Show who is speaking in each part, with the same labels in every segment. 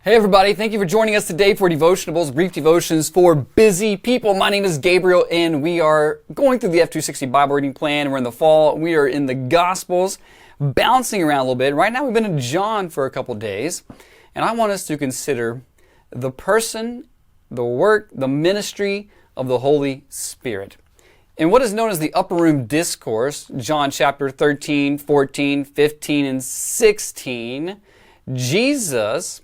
Speaker 1: Hey everybody, thank you for joining us today for Devotionables, brief devotions for busy people. My name is Gabriel and we are going through the F260 Bible reading plan. We're in the fall. We are in the Gospels, bouncing around a little bit. Right now we've been in John for a couple days, and I want us to consider the person, the work, the ministry of the Holy Spirit. In what is known as the Upper Room Discourse, John chapter 13, 14, 15, and 16, Jesus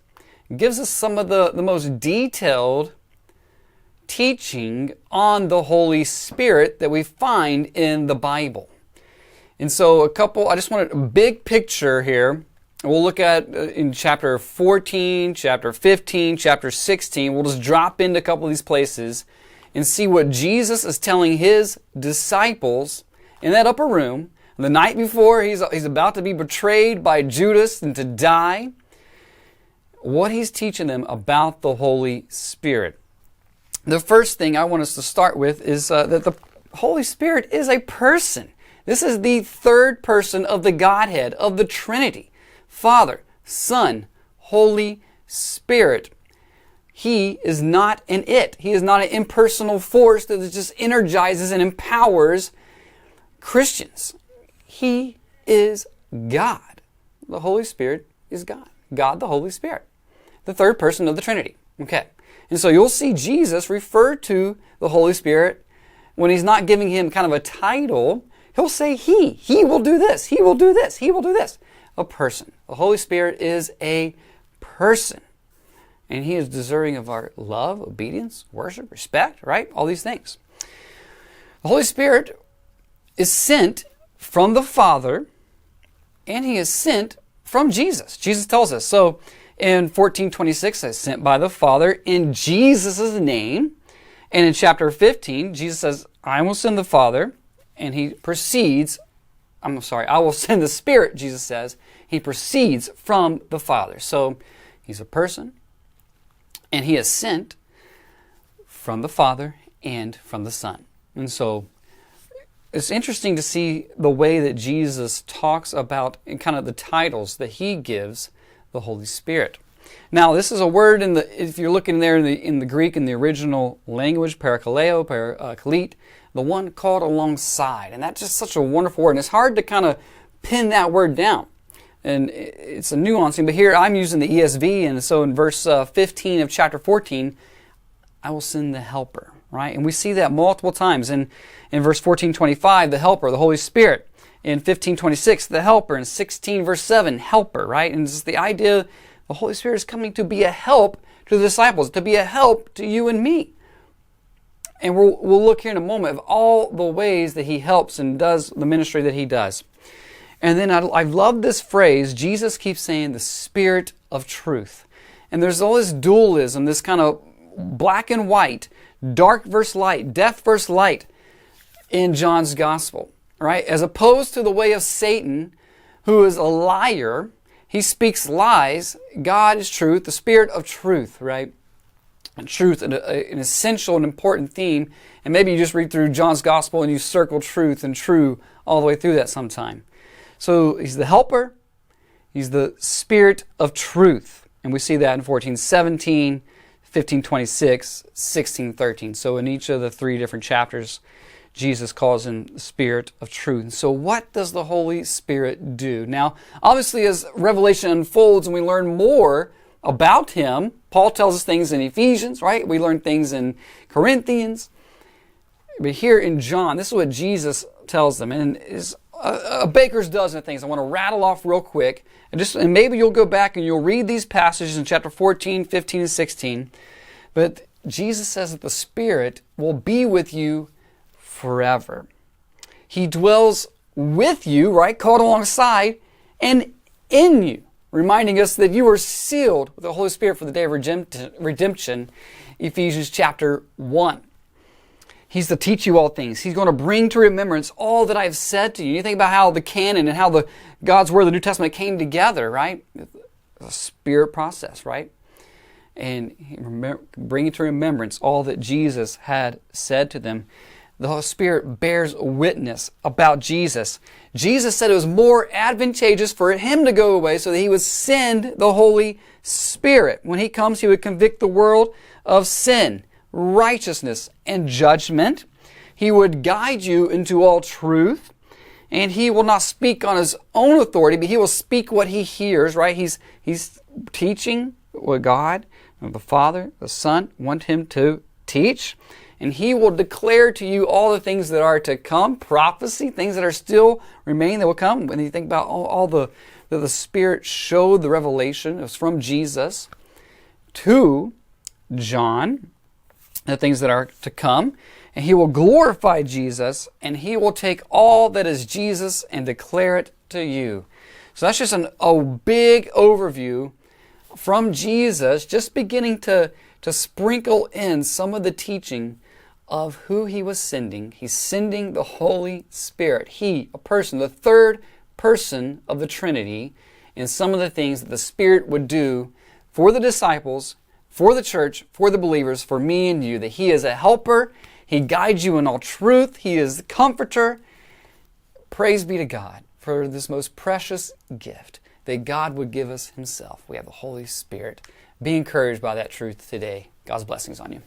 Speaker 1: gives us some of the most detailed teaching on the Holy Spirit that we find in the Bible. And so I just wanted a big picture here. We'll look at in chapter 14, chapter 15, chapter 16. We'll just drop into a couple of these places and see what Jesus is telling his disciples in that upper room the night before he's about to be betrayed by Judas and to die. What he's teaching them about the Holy Spirit. The first thing I want us to start with is that the Holy Spirit is a person. This is the third person of the Godhead, of the Trinity. Father, Son, Holy Spirit. He is not an it. He is not an impersonal force that just energizes and empowers Christians. He is God. The Holy Spirit is God. God the Holy Spirit. The third person of the Trinity. Okay. And so you'll see Jesus refer to the Holy Spirit when he's not giving him kind of a title. He'll say he. He will do this. He will do this. He will do this. A person. The Holy Spirit is a person. And he is deserving of our love, obedience, worship, respect, right? All these things. The Holy Spirit is sent from the Father, and he is sent from Jesus. Jesus tells us. So in 14:26, I sent by the Father in Jesus' name. And in chapter 15, Jesus says, I will send the Father, and he proceeds, I will send the Spirit, Jesus says. He proceeds from the Father. So he's a person, and he is sent from the Father and from the Son. And so it's interesting to see the way that Jesus talks about and kind of the titles that he gives the Holy Spirit. Now, this is a word if you're looking there in the Greek, in the original language, parakaleo, parakalit, the one called alongside. And that's just such a wonderful word. And it's hard to kind of pin that word down. And it's a nuancing. But here I'm using the ESV. And so in verse 15 of chapter 14, I will send the helper. Right? And we see that multiple times. In verse 14:25, the helper, the Holy Spirit. In 15:26, the helper. In 16 verse 7, helper. Right? And it's the idea the Holy Spirit is coming to be a help to the disciples, to be a help to you and me. And we'll look here in a moment of all the ways that he helps and does the ministry that he does. And then I love this phrase. Jesus keeps saying the Spirit of truth. And there's all this dualism, this kind of black and white, dark versus light, death versus light in John's gospel, right? As opposed to the way of Satan, who is a liar. He speaks lies. God is truth, the Spirit of truth, right? And truth, an essential and important theme. And maybe you just read through John's gospel and you circle truth and true all the way through that sometime. So he's the helper. He's the Spirit of truth. And we see that in 14:17, 15:26, 16:13. So in each of the three different chapters, Jesus calls him the Spirit of truth. And so what does the Holy Spirit do? Now, obviously as Revelation unfolds and we learn more about him, Paul tells us things in Ephesians, right? We learn things in Corinthians. But here in John, this is what Jesus tells them. And is a baker's dozen of things I want to rattle off real quick. And maybe you'll go back and you'll read these passages in chapter 14, 15, and 16. But Jesus says that the Spirit will be with you forever. He dwells with you, right? Called alongside and in you. Reminding us that you are sealed with the Holy Spirit for the day of redemption. Ephesians chapter 1. He's to teach you all things. He's going to bring to remembrance all that I've said to you. You think about how the canon and how God's Word, the New Testament, came together, right? A spirit process, right? And bringing to remembrance all that Jesus had said to them. the Holy Spirit bears witness about Jesus. Jesus said it was more advantageous for him to go away so that he would send the Holy Spirit. When he comes, he would convict the world of sin, righteousness, and judgment. He would guide you into all truth. And he will not speak on his own authority, but he will speak what he hears, right? He's teaching what God, the Father, the Son want him to teach. And he will declare to you all the things that are to come, prophecy, things that are still remaining that will come. When you think about all the Spirit showed the revelation, it was from Jesus to John, the things that are to come. And he will glorify Jesus, and he will take all that is Jesus and declare it to you. So that's just a big overview from Jesus, just beginning to sprinkle in some of the teaching of who he was sending. He's sending the Holy Spirit. He, a person, the third person of the Trinity, and some of the things that the Spirit would do for the disciples, for the church, for the believers, for me and you, that he is a helper. He guides you in all truth. He is the comforter. Praise be to God for this most precious gift that God would give us himself. We have the Holy Spirit. Be encouraged by that truth today. God's blessings on you.